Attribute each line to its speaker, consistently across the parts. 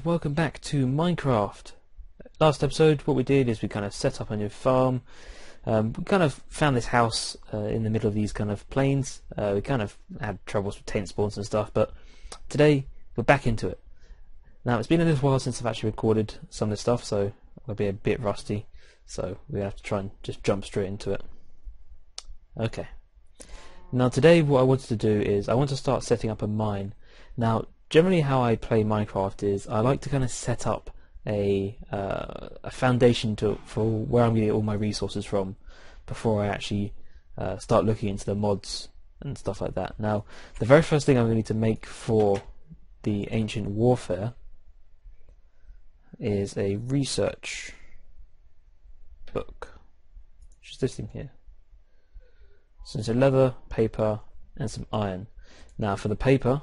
Speaker 1: welcome back to Minecraft. Last episode what we did is we kind of set up a new farm. We kind of found this house in the middle of these kind of plains. We kind of had troubles with taint spawns and stuff, but today we're back into it. Now it's been a little while since I've actually recorded some of this stuff, so I'll be a bit rusty, so we have to try and just jump straight into it. Okay. Now today what I wanted to do is I want to start setting up a mine. Now generally how I play Minecraft is I like to kind of set up a foundation for where I'm going to get all my resources from before I actually start looking into the mods and stuff like that. Now the very first thing I'm going to need to make for the ancient warfare is a research book, which is this thing here. So it's a leather, paper and some iron. Now for the paper,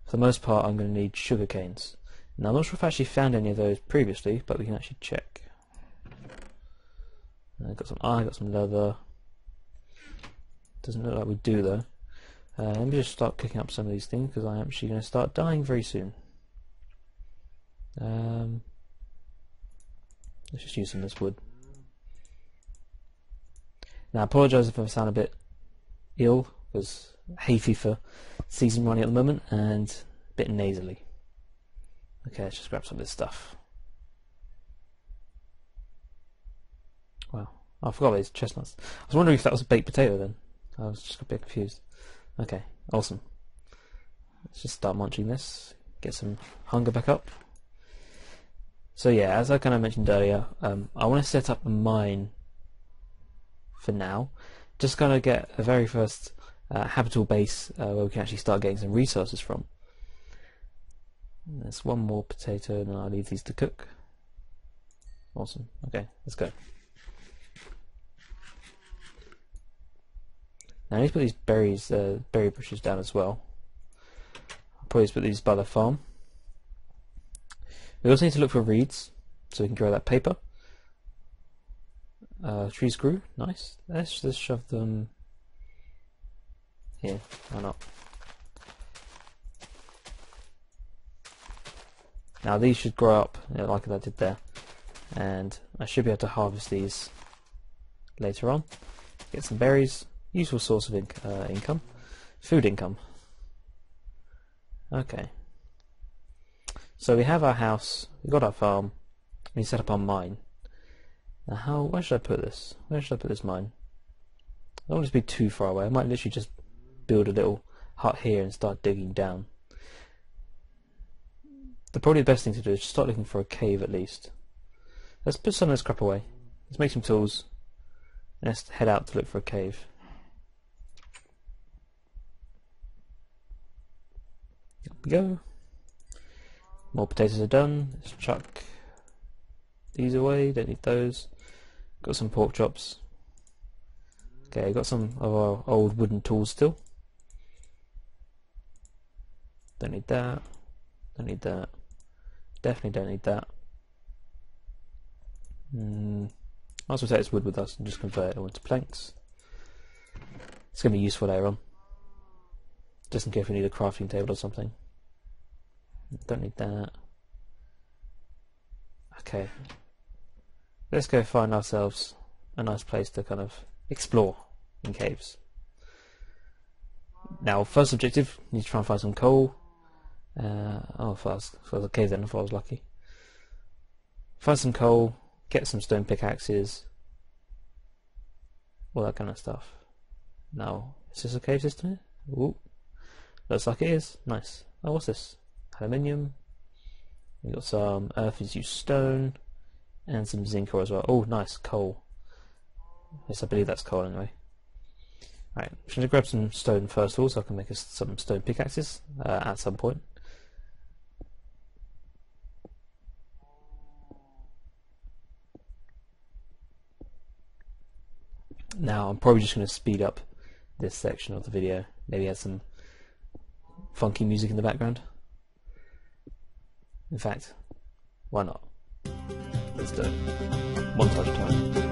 Speaker 1: for the most part I'm going to need sugar canes. Now I'm not sure if I actually found any of those previously, but we can actually check. I've got some iron, got some leather. Doesn't look like we do though. Let me just start cooking up some of these things because I'm actually going to start dying very soon. Let's just use some of this wood. Now I apologise if I sound a bit ill because hay fever season running at the moment and a bit nasally. Okay, let's just grab some of this stuff. Wow, I forgot about these chestnuts. I was wondering if that was a baked potato then. I was just a bit confused. Okay, awesome. Let's just start munching this, get some hunger back up. So yeah, as I kind of mentioned earlier, I want to set up a mine for now. Just kind of get a very first habitable base where we can actually start getting some resources from. There's one more potato and then I'll leave these to cook. Awesome. Okay, let's go. Now I need to put these berry bushes down as well. I'll probably just put these by the farm. We also need to look for reeds so we can grow that paper. Trees grew, nice. Let's just shove them here, why not? Now these should grow up like I did there, and I should be able to harvest these later on. Get some berries, useful source of income, food income. Okay, so we have our house, we've got our farm, we set up our mine. Now where should I put this? Where should I put this mine? I don't want it to be too far away. I might literally just build a little hut here and start digging down. Probably the best thing to do is just start looking for a cave at least. Let's put some of this crap away. Let's make some tools. And let's head out to look for a cave. Here we go. More potatoes are done. Let's chuck these away. Don't need those. Got some pork chops. Okay, got some of our old wooden tools still. Don't need that. Don't need that. Definitely don't need that. Might as well take this wood with us and just convert it all into planks. It's going to be useful later on, just in case we need a crafting table or something. Don't need that. Okay, let's go find ourselves a nice place to kind of explore in caves. Now, first objective, we need to try and find some coal. If I was a cave then, if I was lucky. Find some coal, get some stone pickaxes, all that kind of stuff. Now, is this a cave system here? Ooh, looks like it is. Nice. Oh, what's this? Aluminium. We got some earth infused stone and some zinc ore as well. Oh, nice coal. Yes, I believe that's coal anyway. Right, I'm just going to grab some stone first of all, so I can make some stone pickaxes at some point. Now I'm probably just going to speed up this section of the video. Maybe add some funky music in the background. In fact, why not? Let's do it. Montage time.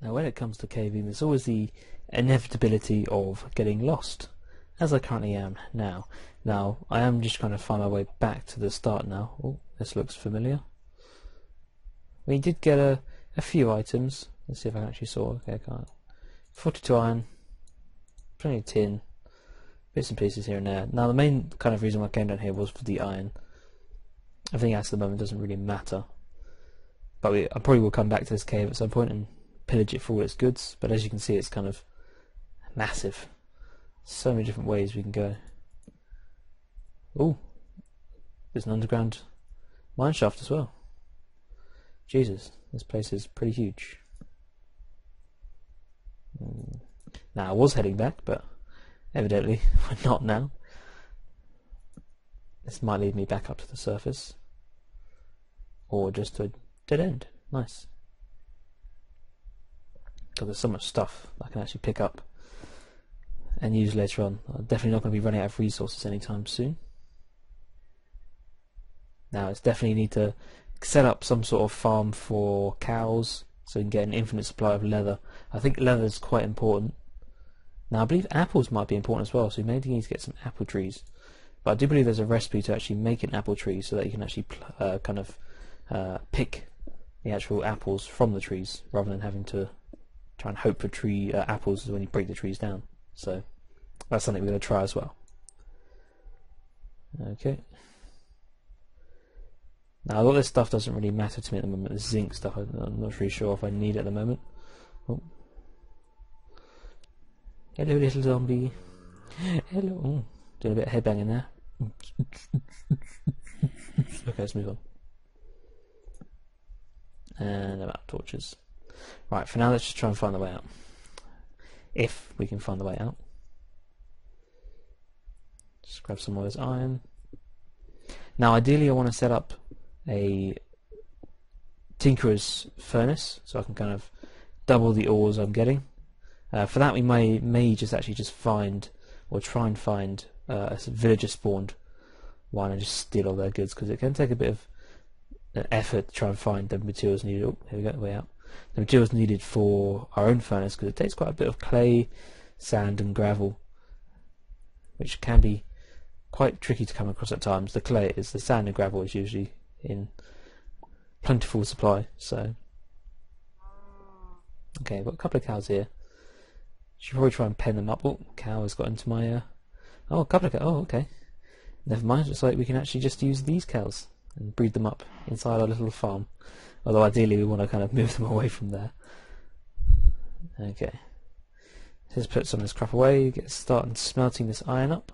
Speaker 1: Now when it comes to caving, there's always the inevitability of getting lost, as I currently am now. Now, I am just trying to find my way back to the start now. Oh, this looks familiar. We did get a few items. Let's see if I can actually sort. Okay, I can't. 42 iron, plenty of tin, bits and pieces here and there. Now, the main kind of reason why I came down here was for the iron. Everything else at the moment doesn't really matter. But I probably will come back to this cave at some point and pillage it for all its goods. But as you can see, it's kind of massive. So many different ways we can go. Oh, there's an underground mine shaft as well. Jesus, this place is pretty huge. Now, I was heading back, but evidently we're not now. This might lead me back up to the surface. Or just to a dead end. Nice. Because there's so much stuff I can actually pick up and use later on. I'm definitely not going to be running out of resources anytime soon. Now, it's definitely need to set up some sort of farm for cows so we can get an infinite supply of leather. I think leather is quite important. Now, I believe apples might be important as well, so we may need to get some apple trees. But I do believe there's a recipe to actually make an apple tree so that you can actually pick the actual apples from the trees rather than having to try and hope for tree apples when you break the trees down. So that's something we're going to try as well. Okay. Now, a lot of this stuff doesn't really matter to me at the moment. The zinc stuff, I'm not really sure if I need it at the moment. Oh. Hello, little zombie. Hello. Oh, doing a bit of headbanging there. Okay, let's move on. And about torches. Right, for now, let's just try and find the way out. If we can find the way out. Just grab some of this iron. Now, ideally, I want to set up a tinkerer's furnace so I can kind of double the ores I'm getting. For that, we may just find or try and find a villager spawned one and just steal all their goods, because it can take a bit of an effort to try and find the materials needed. Oh, here we go, way out. The materials needed for our own furnace, because it takes quite a bit of clay, sand, and gravel, which can be quite tricky to come across at times. The clay is, the sand and gravel is usually in plentiful supply. So, okay, I've got a couple of cows here. Should probably try and pen them up. Oh, cow has got into my. Oh, a couple of cows. Oh, okay. Never mind. Looks like we can actually just use these cows and breed them up inside our little farm. Although ideally we want to kind of move them away from there. Okay. Let's put some of this crap away. Get started smelting this iron up.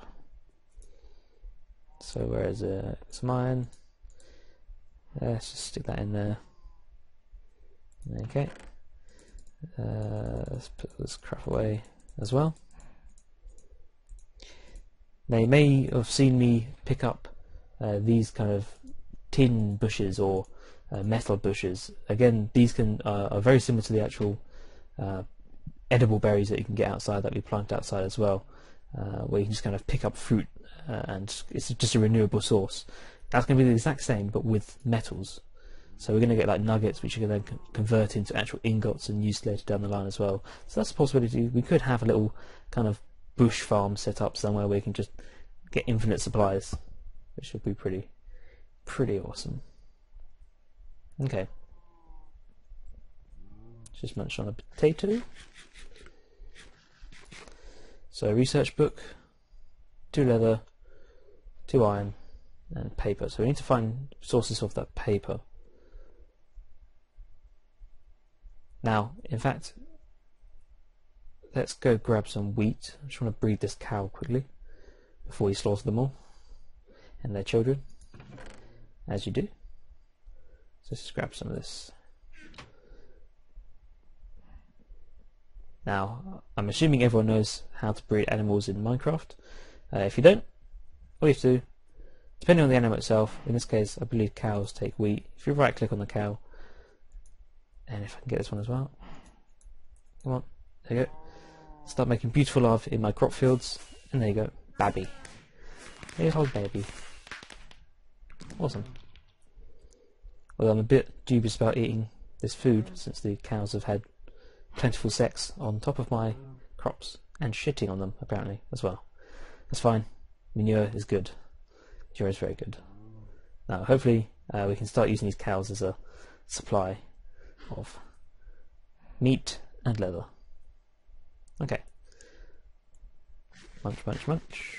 Speaker 1: So where is it? Some iron. Let's just stick that in there. Okay. Let's put this crap away as well. Now, you may have seen me pick up these kind of tin bushes or metal bushes. Again, these are very similar to the actual edible berries that you can get outside, that we plant outside as well, where you can just kind of pick up fruit and it's just a renewable source. That's going to be the exact same but with metals. So we're going to get like nuggets which you can then convert into actual ingots and use later down the line as well. So that's a possibility. We could have a little kind of bush farm set up somewhere where we can just get infinite supplies, which would be pretty awesome. Okay. Just munch on a potato. So research book, 2 leather, 2 iron, and paper. So we need to find sources of that paper. Now, in fact, let's go grab some wheat. I just want to breed this cow quickly before we slaughter them all and their children, as you do. So let's just grab some of this. Now, I'm assuming everyone knows how to breed animals in Minecraft. If you don't, all you have to do, depending on the animal itself, in this case I believe cows take wheat. If you right click on the cow, and if I can get this one as well, come on, there you go. Start making beautiful love in my crop fields, and there you go, babby. Little baby. Awesome. Although I'm a bit dubious about eating this food since the cows have had plentiful sex on top of my crops and shitting on them apparently as well. That's fine. Manure is good. Manure is very good. Now hopefully we can start using these cows as a supply of meat and leather. Okay. Munch, munch, munch.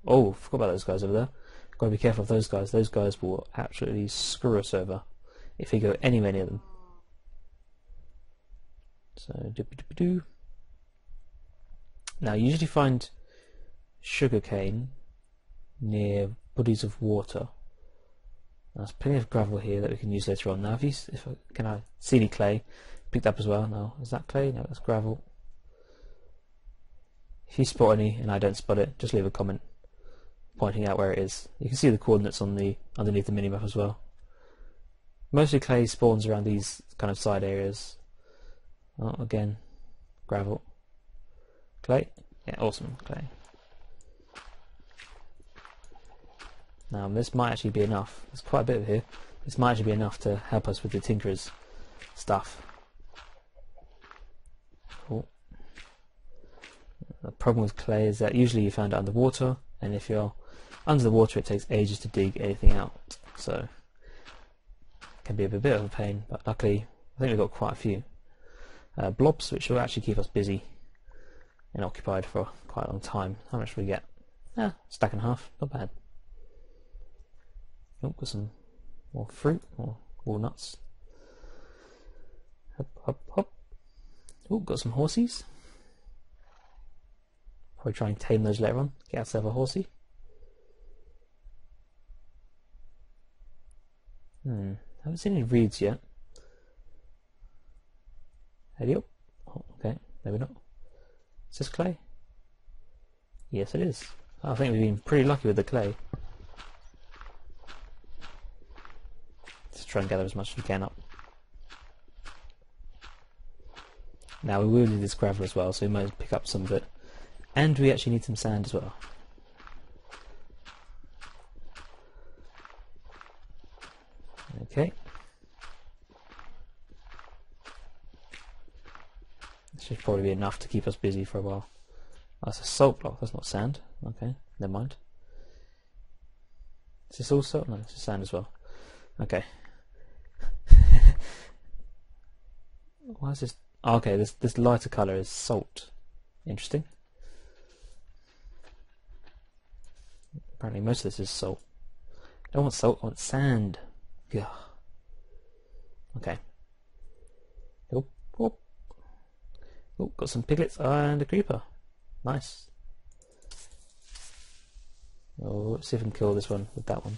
Speaker 1: Oh, forgot about those guys over there. Gotta be careful of those guys. Those guys will absolutely screw us over if we go anywhere near them. So, doopy-doopy-doo. Now, you usually find sugarcane near bodies of water. There's plenty of gravel here that we can use later on. Now, can I see any clay? Picked up as well. No, is that clay? No, that's gravel. If you spot any and I don't spot it, just leave a comment pointing out where it is. You can see the coordinates on the underneath the minimap as well. Mostly clay spawns around these kind of side areas. Oh, again, gravel. Clay? Yeah, awesome, clay. Now this might actually be enough. There's quite a bit of here. This might actually be enough to help us with the tinkerer's stuff. Cool. The problem with clay is that usually you find it underwater, and if you're under the water it takes ages to dig anything out, so it can be a bit of a pain, but luckily I think we've got quite a few blobs which will actually keep us busy and occupied for quite a long time. How much do we get? Stack and a half, not bad. Oh, got some more fruit, or walnuts. Hop, hop, hop. Oh, got some horsies. Probably try and tame those later on. Get ourselves a horsey. Haven't seen any reeds yet. Heady up. Oh, okay, maybe not. Is this clay? Yes, it is. I think we've been pretty lucky with the clay. Let's try and gather as much as we can up. Now we will need this gravel as well, so we might pick up some of it. And we actually need some sand as well. Okay. This should probably be enough to keep us busy for a while. Oh, that's a salt block, that's not sand. Okay, never mind. Is this all salt? No, it's just sand as well. Okay. Why is this? Oh, okay, this lighter colour is salt. Interesting. Apparently most of this is salt. I don't want salt, I want sand. Yeah. Okay. Oh, oh. Oh, got some piglets and a creeper. Nice. Oh, let's see if we can kill this one with that one.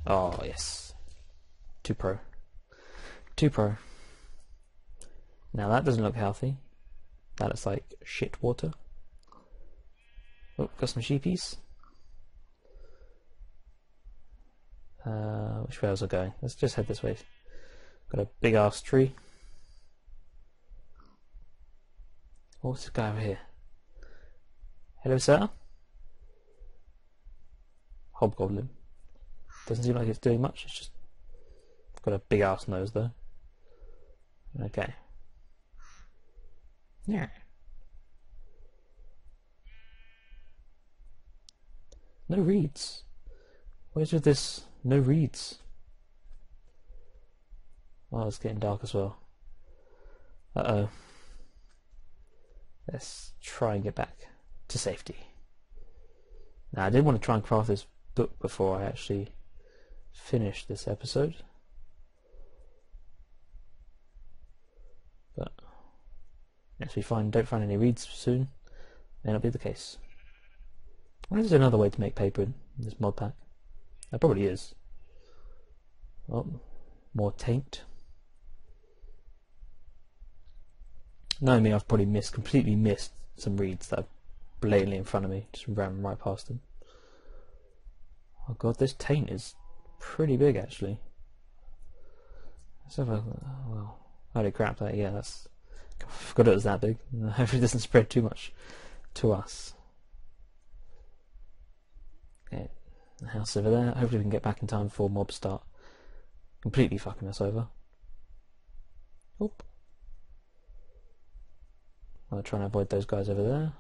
Speaker 1: Oh, yes. 2 pro. 2 pro. Now that doesn't look healthy. That looks like shit water. Oh, got some sheepies. Which way was I going? Let's just head this way. Got a big ass tree. Oh, what's this guy over here? Hello, sir. Hobgoblin. Doesn't seem like it's doing much. It's just got a big ass nose though. Okay. Yeah. No reeds. What is with this? No reeds. Oh, it's getting dark as well. Uh-oh. Let's try and get back to safety. Now, I did want to try and craft this book before I actually finish this episode. But if we don't find any reeds soon, may not be the case. I wonder if there's another way to make paper in this mod pack. There probably is. Oh, more taint. Knowing me, I've probably completely missed some reeds that are blatantly in front of me. Just ran right past them. Oh god, this taint is pretty big actually. Let's have a... oh, well, holy crap, yeah, that's... I forgot it was that big. Hopefully it doesn't spread too much to us. Okay, the house over there. Hopefully we can get back in time before mobs start completely fucking us over. Oop. I'll try and avoid those guys over there.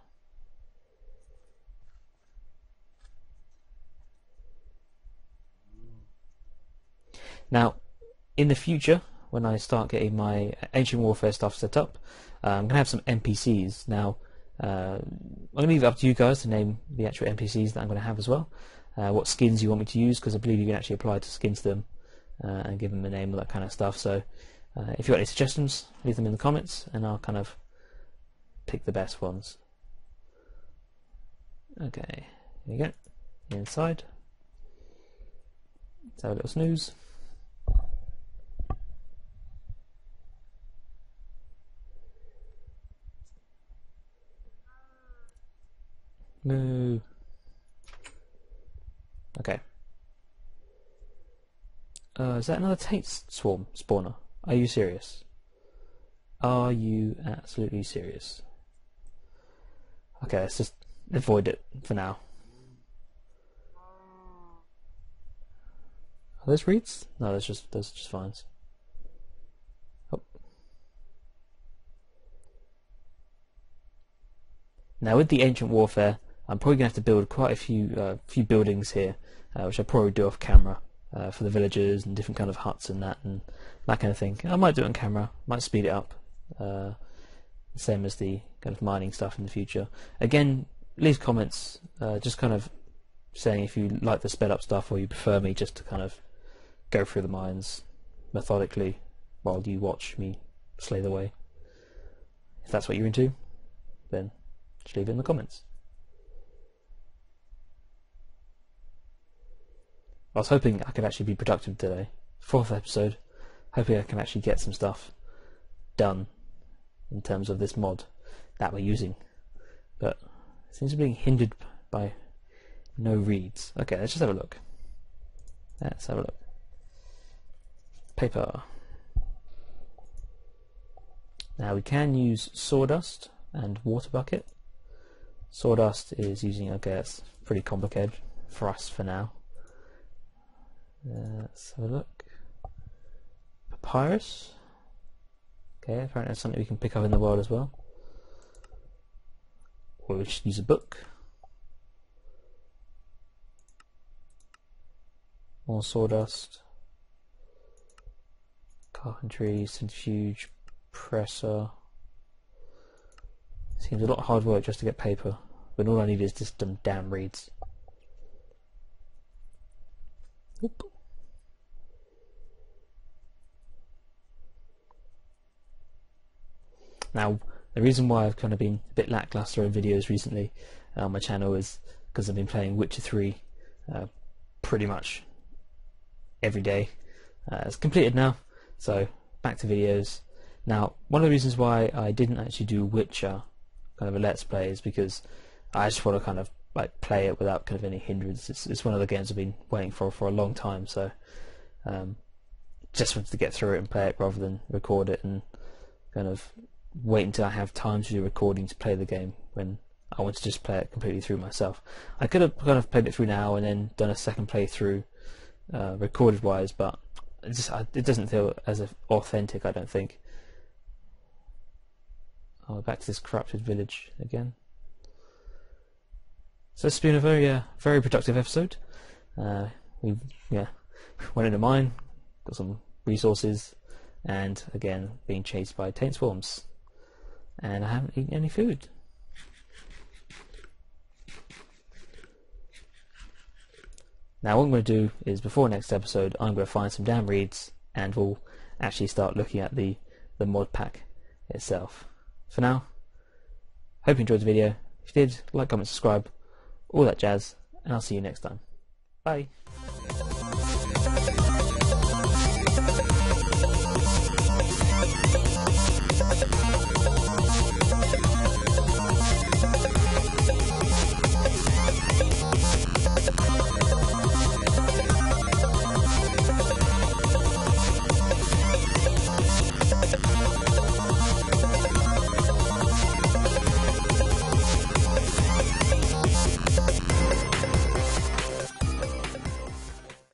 Speaker 1: Now, in the future, when I start getting my Ancient Warfare stuff set up, I'm going to have some NPCs. Now, I'm going to leave it up to you guys to name the actual NPCs that I'm going to have as well. What skins you want me to use, because I believe you can actually apply to skins to them and give them a name, all that kind of stuff. So, if you've got any suggestions, leave them in the comments, and I'll kind of pick the best ones. Okay, here you go. Inside. Let's have a little snooze. Moo. Okay. Is that another taint swarm spawner? Are you serious? Are you absolutely serious? Okay, let's just avoid it for now. Are those reeds? No, those are just vines. Oh. Now with the Ancient Warfare, I'm probably going to have to build quite a few buildings here, which I'll probably do off camera for the villagers and different kind of huts and that kind of thing. I might do it on camera, might speed it up, same as the kind of mining stuff in the future. Again, leave comments, just kind of saying if you like the sped up stuff or you prefer me just to kind of go through the mines methodically while you watch me slay the way. If that's what you're into, then just leave it in the comments. I was hoping I could actually be productive today. 4th episode. Hoping I can actually get some stuff done in terms of this mod that we're using. But it seems to be being hindered by no reeds. Okay, let's just have a look. Let's have a look. Paper. Now we can use sawdust and water bucket. Sawdust is using, okay, that's pretty complicated for us for now. Let's have a look. Papyrus. Okay, apparently that's something we can pick up in the world as well. Or we should use a book. More sawdust. Carpentry, centrifuge, presser. Seems a lot of hard work just to get paper, but all I need is just some damn reeds. Whoop. Now, the reason why I've kind of been a bit lackluster in videos recently on my channel is because I've been playing Witcher 3 pretty much every day. It's completed now, so back to videos. Now, one of the reasons why I didn't actually do Witcher kind of a let's play is because I just want to kind of like play it without kind of any hindrance. It's one of the games I've been waiting for a long time, so just wanted to get through it and play it rather than record it and kind of wait until I have time to do recording to play the game when I want to just play it completely through myself. I could have kind of played it through now and then done a second playthrough recorded wise, but it doesn't feel as authentic, I don't think. Oh, back to this corrupted village again. So it's been a very productive episode. We went in a mine, got some resources, and again being chased by taint swarms. And I haven't eaten any food. Now what I'm going to do is, before next episode, I'm going to find some damn reeds and we'll actually start looking at the mod pack itself. For now, hope you enjoyed the video. If you did, like, comment, subscribe, all that jazz, and I'll see you next time. Bye.